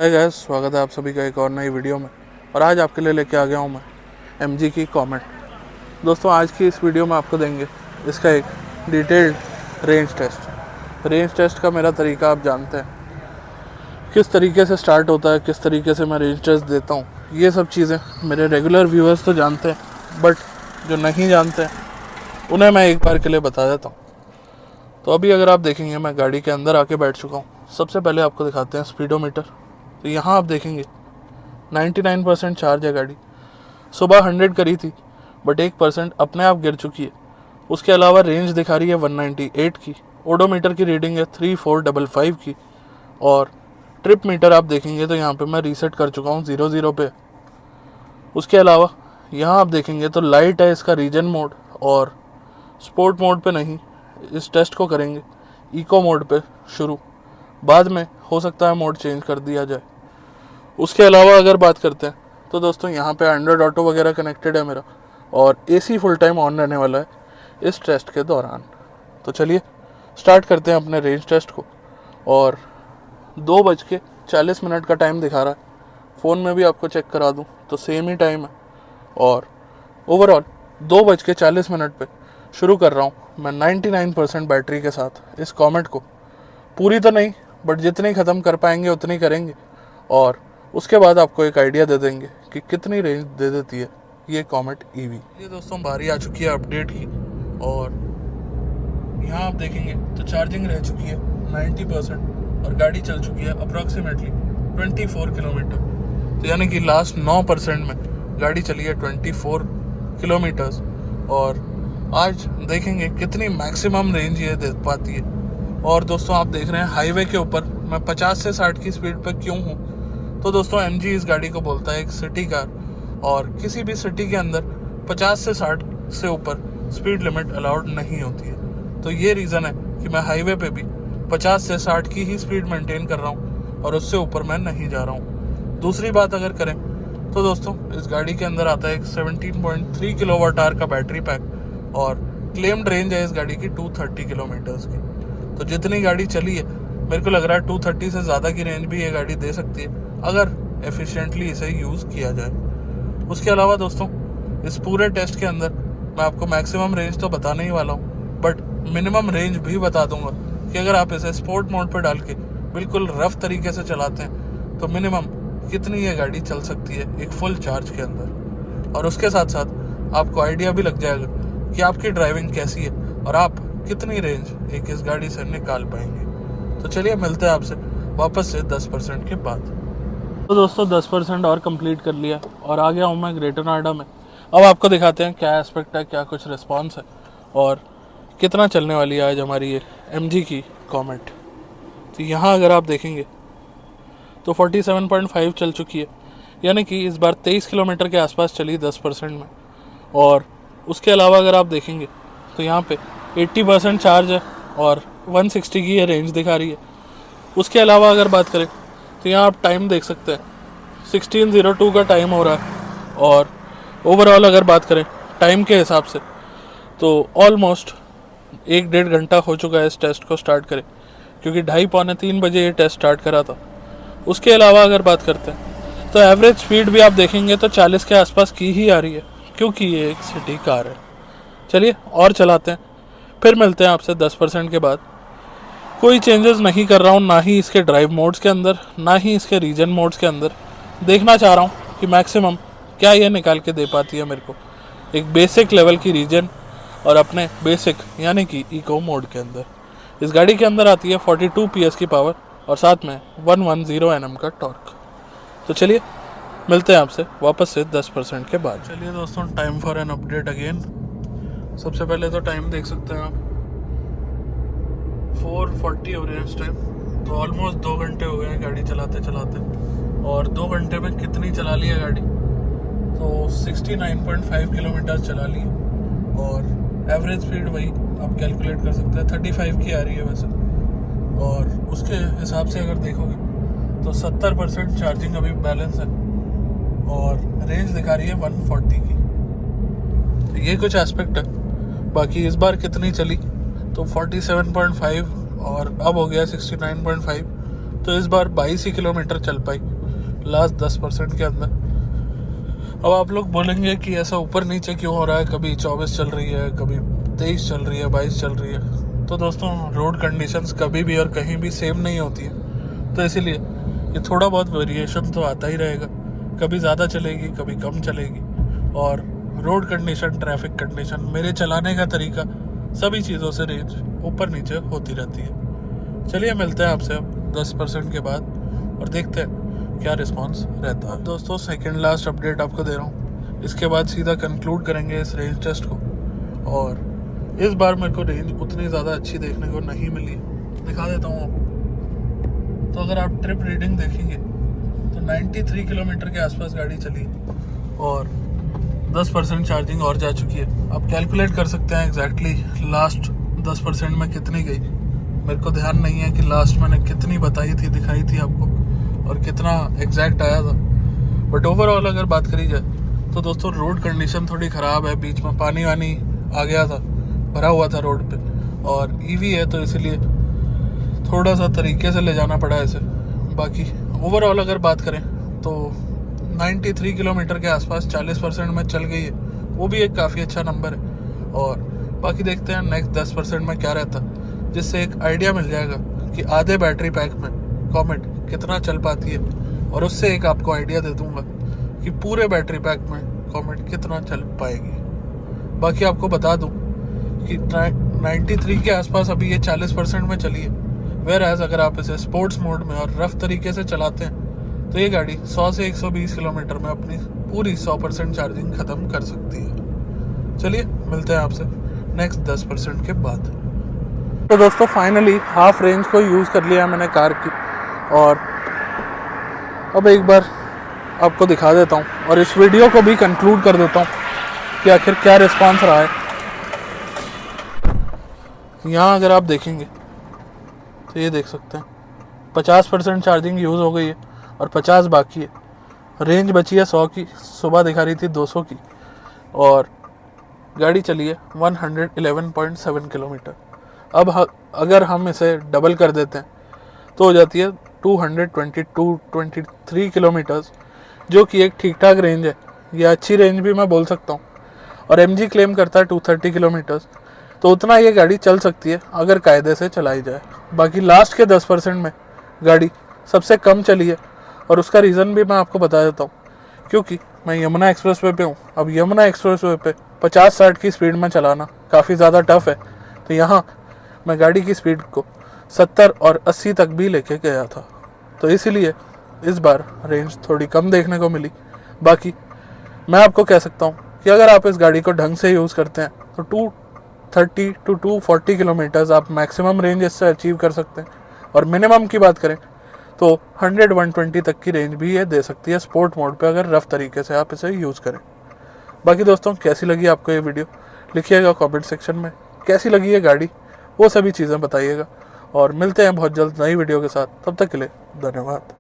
Hi guys, स्वागत है आप सभी का एक और नई वीडियो में। और आज आपके लिए लेके आ गया हूँ मैं MG की कॉमेट। दोस्तों, आज की इस वीडियो में आपको देंगे इसका एक डिटेल्ड रेंज टेस्ट का मेरा तरीका आप जानते हैं, किस तरीके से स्टार्ट होता है, किस तरीके से मैं रेंज टेस्ट देता हूँ। ये सब चीज़ें मेरे रेगुलर व्यूअर्स तो जानते हैं, बट जो नहीं जानते हैं उन्हें मैं एक बार के लिए बता देता हूँ। तो अभी अगर आप देखेंगे, मैं गाड़ी के अंदर आके बैठ चुका हूँ। सबसे पहले आपको दिखाते हैं स्पीडोमीटर। तो यहाँ आप देखेंगे 99% चार्ज है गाड़ी। सुबह 100 करी थी, बट 1% अपने आप गिर चुकी है। उसके अलावा रेंज दिखा रही है 198 की। ओडोमीटर की रीडिंग है 3455 की। और ट्रिप मीटर आप देखेंगे तो यहाँ पे मैं रीसेट कर चुका हूँ 00 पे। उसके अलावा यहाँ आप देखेंगे तो लाइट है इसका रीजन मोड, और स्पोर्ट मोड पे नहीं, इस टेस्ट को करेंगे इको मोड पे शुरू। बाद में हो सकता है मोड चेंज कर दिया जाए। उसके अलावा अगर बात करते हैं तो दोस्तों, यहाँ पे एंड्रॉयड ऑटो वगैरह कनेक्टेड है मेरा, और AC फुल टाइम ऑन रहने वाला है इस टेस्ट के दौरान। तो चलिए स्टार्ट करते हैं अपने रेंज टेस्ट को। और 2:40 का टाइम दिखा रहा है। फ़ोन में भी आपको चेक करा दूँ तो सेम ही टाइम है। और ओवरऑल 2:40 पे शुरू कर रहा हूँ मैं 99% बैटरी के साथ इस कॉमेट को। पूरी तो नहीं, बट जितनी ख़त्म कर पाएंगे उतनी करेंगे, और उसके बाद आपको एक आइडिया दे देंगे कि कितनी रेंज दे देती है ये कॉमेट EV। ये दोस्तों बारी आ चुकी है अपडेट की, और यहाँ आप देखेंगे तो चार्जिंग रह चुकी है 90%, और गाड़ी चल चुकी है अप्रॉक्सीमेटली 24 किलोमीटर। तो यानी कि लास्ट 9% में गाड़ी चली है 24 किलोमीटर्स। और आज देखेंगे कितनी मैक्सिमम रेंज ये दे पाती है। और दोस्तों, आप देख रहे हैं हाईवे के ऊपर मैं 50 से 60 की स्पीड पर क्यों हूँ। तो दोस्तों, MG इस गाड़ी को बोलता है एक सिटी कार, और किसी भी सिटी के अंदर 50 से 60 से ऊपर स्पीड लिमिट अलाउड नहीं होती है। तो ये रीज़न है कि मैं हाईवे पे भी 50 से 60 की ही स्पीड मेंटेन कर रहा हूँ, और उससे ऊपर मैं नहीं जा रहा हूँ। दूसरी बात अगर करें तो दोस्तों, इस गाड़ी के अंदर आता है एक 17.3 किलोवाट आवर का बैटरी पैक, और क्लेम्ड रेंज है इस गाड़ी की 230 किलोमीटर्स की। तो जितनी गाड़ी चली है, मेरे को लग रहा है 230 से ज़्यादा की रेंज भी ये गाड़ी दे सकती है अगर एफिशिएंटली इसे यूज़ किया जाए। उसके अलावा दोस्तों, इस पूरे टेस्ट के अंदर मैं आपको मैक्सिमम रेंज तो बताने ही वाला हूँ, बट मिनिमम रेंज भी बता दूंगा कि अगर आप इसे स्पोर्ट मोड पर डाल के बिल्कुल रफ तरीके से चलाते हैं तो मिनिमम कितनी ये गाड़ी चल सकती है एक फुल चार्ज के अंदर। और उसके साथ साथ आपको आइडिया भी लग जाएगा कि आपकी ड्राइविंग कैसी है और आप कितनी रेंज एक इस गाड़ी से निकाल पाएंगे। तो चलिए मिलते हैं आपसे वापस से 10% के बाद। तो दोस्तों, 10% और कंप्लीट कर लिया और आ गया हूँ मैं ग्रेटर नोएडा में। अब आपको दिखाते हैं क्या एस्पेक्ट है, क्या कुछ रिस्पॉन्स है, और कितना चलने वाली है आज हमारी ये MG की कॉमेट। तो यहाँ अगर आप देखेंगे तो 47.5 चल चुकी है, यानी कि इस बार 23 किलोमीटर के आसपास चली 10% में। और उसके अलावा अगर आप देखेंगे तो यहाँ पे 80% चार्ज है, और 160 की ये रेंज दिखा रही है। उसके अलावा अगर बात करें तो यहाँ आप टाइम देख सकते हैं, 16:02 का टाइम हो रहा है। और ओवरऑल अगर बात करें टाइम के हिसाब से तो ऑलमोस्ट 1-1.5 घंटा हो चुका है इस टेस्ट को स्टार्ट करें, क्योंकि 2:30-3 बजे ये टेस्ट स्टार्ट करा था। उसके अलावा अगर बात करते हैं तो एवरेज स्पीड भी आप देखेंगे तो 40 के आसपास की ही आ रही है, क्योंकि ये एक सिटी कार है। चलिए और चलाते हैं, फिर मिलते हैं आपसे 10% के बाद। कोई चेंजेस नहीं कर रहा हूँ, ना ही इसके ड्राइव मोड्स के अंदर, ना ही इसके रीजन मोड्स के अंदर। देखना चाह रहा हूँ कि मैक्सिमम क्या ये निकाल के दे पाती है मेरे को एक बेसिक लेवल की रीजन, और अपने बेसिक यानी कि इको मोड के अंदर। इस गाड़ी के अंदर आती है 42 PS की पावर, और साथ में 110 Nm का टॉर्क। तो चलिए मिलते हैं आपसे वापस से 10% के बाद। चलिए दोस्तों, time for an update again. सबसे पहले तो टाइम देख सकते हैं आप, 4:40 हो रहे हैं इस टाइम। तो ऑलमोस्ट 2 घंटे हो गए हैं गाड़ी चलाते चलाते। और 2 घंटे में कितनी चला ली है गाड़ी, तो 69.5 किलोमीटर चला ली है। और एवरेज स्पीड वही आप कैलकुलेट कर सकते हैं, 35 की आ रही है वैसे। और उसके हिसाब से अगर देखोगे तो 70% चार्जिंग अभी बैलेंस है, और रेंज दिखा रही है 140 की। तो ये कुछ एस्पेक्ट है। बाकी इस बार कितनी चली, तो 47.5 और अब हो गया 69.5। तो इस बार 22 ही किलोमीटर चल पाई। लास्ट 10% के अंदर। अब आप लोग बोलेंगे कि ऐसा ऊपर नीचे क्यों हो रहा है, कभी 24 चल रही है, कभी 23 चल रही है, 22 चल रही है। तो दोस्तों रोड कंडीशंस कभी भी और कहीं भी सेम नहीं होती है, तो इसीलिए ये थोड़ा बहुत वेरिएशन तो आता ही रहेगा। कभी ज़्यादा चलेगी, कभी कम चलेगी। और रोड कंडीशन, ट्रैफिक कंडीशन, मेरे चलाने का तरीका, सभी चीज़ों से रेंज ऊपर नीचे होती रहती है। चलिए मिलते हैं आपसे अब 10% के बाद और देखते हैं क्या रिस्पांस रहता है। दोस्तों सेकंड लास्ट अपडेट आपको दे रहा हूँ, इसके बाद सीधा कंक्लूड करेंगे इस रेंज टेस्ट को। और इस बार मेरे को रेंज उतनी ज़्यादा अच्छी देखने को नहीं मिली, दिखा देता हूँ आपको। तो अगर आप ट्रिप रीडिंग देखेंगे तो 93 किलोमीटर के आसपास गाड़ी चली और 10% चार्जिंग और जा चुकी है। आप कैलकुलेट कर सकते हैं एग्जैक्टली लास्ट 10% में कितनी गई। मेरे को ध्यान नहीं है कि लास्ट मैंने कितनी बताई थी, दिखाई थी आपको, और कितना एग्जैक्ट आया था। बट ओवरऑल अगर बात करी जाए तो दोस्तों रोड कंडीशन थोड़ी ख़राब है। बीच में पानी वानी आ गया था, भरा हुआ था रोड पे, और ईवी है तो इसलिए थोड़ा सा तरीके से ले जाना पड़ा इसे। बाकी ओवरऑल अगर बात करें तो 93 किलोमीटर के आसपास 40% में चल गई है, वो भी एक काफ़ी अच्छा नंबर है। और बाकी देखते हैं नेक्स्ट 10% में क्या रहता, जिससे एक आइडिया मिल जाएगा कि आधे बैटरी पैक में कॉमेट कितना चल पाती है, और उससे एक आपको आइडिया दे दूंगा कि पूरे बैटरी पैक में कॉमेट कितना चल पाएगी। बाकी आपको बता दूं कि 93 के आसपास अभी ये 40% में चली है। वेयर एज अगर आप इसे स्पोर्ट्स मोड में और रफ तरीके से चलाते हैं तो ये गाड़ी 100 से 120 किलोमीटर में अपनी पूरी 100% चार्जिंग ख़त्म कर सकती है। चलिए मिलते हैं आपसे नेक्स्ट 10% के बाद। तो दोस्तों फाइनली हाफ रेंज को यूज़ कर लिया मैंने कार की, और अब एक बार आपको दिखा देता हूँ और इस वीडियो को भी कंक्लूड कर देता हूँ कि आखिर क्या रिस्पांस रहा है। यहाँ अगर आप देखेंगे तो ये देख सकते हैं 50% चार्जिंग यूज़ हो गई है और 50 बाकी है। रेंज बची है 100 की, सुबह दिखा रही थी 200 की, और गाड़ी चली है 111.7 किलोमीटर। अब अगर हम इसे डबल कर देते हैं तो हो जाती है 223 किलोमीटर्स, जो कि एक ठीक ठाक रेंज है, या अच्छी रेंज भी मैं बोल सकता हूँ। और MG क्लेम करता है 230 किलोमीटर्स, तो उतना ये गाड़ी चल सकती है अगर कायदे से चलाई जाए। बाकी लास्ट के 10% में गाड़ी सबसे कम चली है, और उसका रीज़न भी मैं आपको बता देता हूँ, क्योंकि मैं यमुना एक्सप्रेसवे पे हूँ। अब यमुना एक्सप्रेसवे पे 50-60 की स्पीड में चलाना काफ़ी ज़्यादा टफ है, तो यहाँ मैं गाड़ी की स्पीड को 70 और 80 तक भी लेके गया था, तो इसीलिए इस बार रेंज थोड़ी कम देखने को मिली। बाकी मैं आपको कह सकता हूँ कि अगर आप इस गाड़ी को ढंग से यूज़ करते हैं तो 230 to 240 किलोमीटर्स आप मैक्सिमम रेंज इससे अचीव कर सकते हैं, और मिनिमम की बात करें तो 100-120 तक की रेंज भी ये दे सकती है स्पोर्ट मोड पे, अगर रफ तरीके से आप इसे यूज़ करें। बाकी दोस्तों कैसी लगी आपको ये वीडियो, लिखिएगा कमेंट सेक्शन में। कैसी लगी ये गाड़ी, वो सभी चीज़ें बताइएगा, और मिलते हैं बहुत जल्द नई वीडियो के साथ। तब तक के लिए धन्यवाद।